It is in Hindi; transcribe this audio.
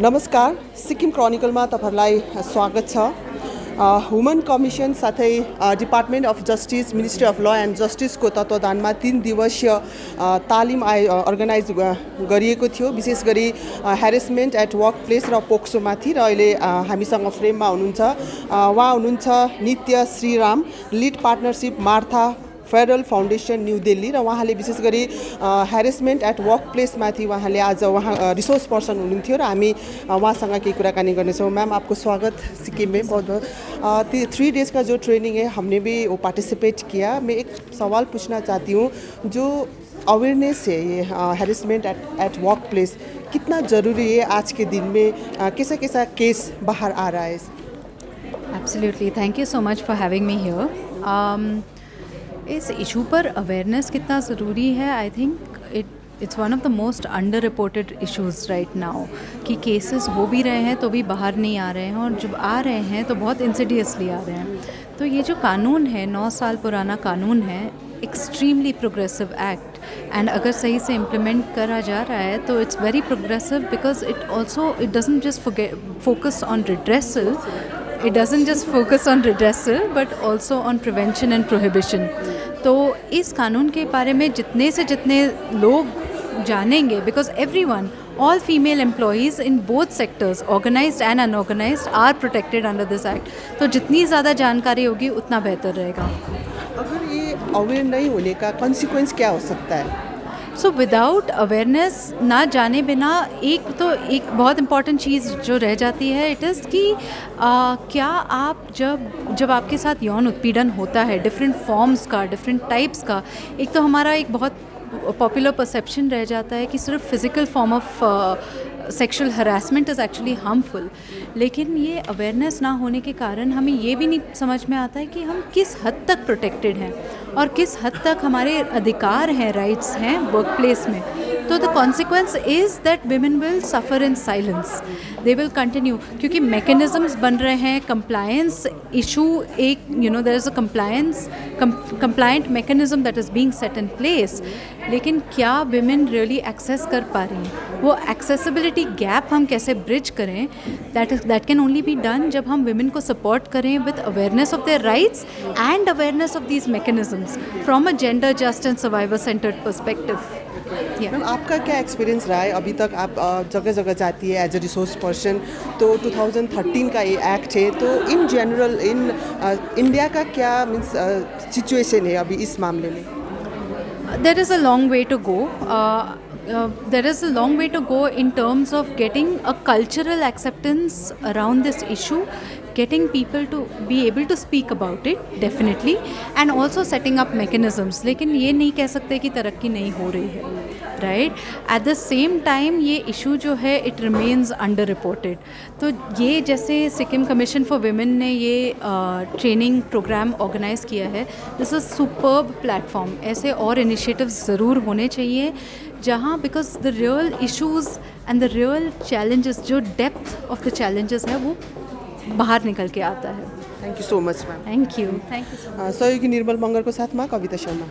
नमस्कार, सिक्किम क्रोनिकलमा तपाईहरुलाई स्वागत छ। ह्युमन कमिसन साथै department of justice, ministry of law and जस्टिसको तत्वावधानमा 3 दिवसीय तालिम अर्गनाइज गरिएको थियो। विशेष गरी ह्यारेसमेन्ट एट वर्क प्लेस र पोक्सोमाथि। र अहिले हामीसँग फ्रेममा हुनुहुन्छ उहाँ हुनुहुन्छ Nitya Shriram, lead partnership Martha Farrell Foundation New Delhi, र उहाँले विशेष गरी ह्यारेसमेन्ट एट वर्क प्लेसमाथि उहाँले आज रिसोर्स पर्सन हुनुहुन्थ्यो र हामी उहाँसँग केही कुराकानी गर्नेछौँ। मैम, आपको स्वागत सिक्किम में बहुत बहुत। 3 डेज़ का जो ट्रेनिंग है हमने भी वो पार्टिसिपेट किया। मैं एक सवाल पूछना चाहती हूँ, जो अवेयरनेस है ये हैरेसमेंट एट वर्क प्लेस कितना ज़रूरी है आज के दिन में? कैसा कैसा केस बाहर आ रहा है? Absolutely, thank you so much for having me here. इस इशू पर अवेयरनेस कितना ज़रूरी है, I think it's one of the most under reported issues right now, कि केसेस हो भी रहे हैं तो भी बाहर नहीं आ रहे हैं, और जब आ रहे हैं तो बहुत इंसिडियसली आ रहे हैं। तो ये जो कानून है, 9 साल पुराना कानून है, एक्सट्रीमली प्रोग्रेसिव एक्ट, एंड अगर सही से इम्प्लीमेंट करा जा रहा है तो it's very progressive, because it doesn't just focus on redressal, it doesn't just focus on redressal but also on prevention and prohibition. तो इस कानून के बारे में जितने से जितने लोग जानेंगे, because everyone, all female employees in both sectors, organized and unorganized, are protected under this act. तो जितनी ज़्यादा जानकारी होगी उतना बेहतर रहेगा। अगर ये अवेयर नहीं होने का कॉन्सिक्वेंस क्या हो सकता है? सो विदाउट अवेयरनेस, ना जाने बिना, एक बहुत इम्पॉर्टेंट चीज़ जो रह जाती है, इट इज़ कि क्या आप जब आपके साथ यौन उत्पीड़न होता है, डिफरेंट फॉर्म्स का, डिफरेंट टाइप्स का, एक तो हमारा एक बहुत पॉपुलर परसेप्शन रह जाता है कि सिर्फ physical form of sexual harassment is actually harmful, लेकिन ये अवेयरनेस ना होने के कारण हमें ये भी नहीं समझ में आता है कि हम किस हद तक प्रोटेक्टेड हैं और किस हद तक हमारे अधिकार हैं, राइट्स हैं वर्क प्लेस में। तो the consequence is that women will suffer in silence, they will continue, क्योंकि मैकेनिज़म्स बन रहे हैं, कंप्लायंस इशू, एक there is a complaint mechanism that is being set in place, लेकिन क्या विमेन रियली एक्सेस कर पा रही हैं? वो एक्सेसिबिलिटी गैप हम कैसे ब्रिज करें, that can only be done जब हम विमेन को सपोर्ट करें with awareness of their rights and awareness of these mechanisms from a gender just and survivor centred perspective. Ma'am, आपका क्या एक्सपीरियंस रहा है? अभी तक आप जगह जगह जाती है एज अ रिसोर्स पर्सन, तो 2013 का ये एक्ट है, तो इन जनरल इंडिया का क्या मीन्स सिचुएशन है अभी इस मामले में? There is a long way to go. There is a long way to go in terms of getting a cultural acceptance around this issue, getting people to be able to speak about it, definitely, and also setting up mechanisms. लेकिन ये नहीं कह सकते कि तरक्की नहीं हो रही है, right? At the same time ये इशू जो है, इट रिमेन्स अंडर रिपोर्टेड। तो ये जैसे सिक्किम कमीशन फॉर विमेन ने ये ट्रेनिंग प्रोग्राम ऑर्गेनाइज़ किया है, दिस इज़ सुपर्ब प्लेटफॉर्म। ऐसे और इनिशिएटिव्स ज़रूर होने चाहिए जहाँ, because the real issues and the real challenges, जो डेप्थ ऑफ द चैलेंजेस है, वो बाहर निकल के आता है। Thank you so much ma'am. Thank you. सहयोगी निर्मल मङ्गरको साथमा कविता शर्मा।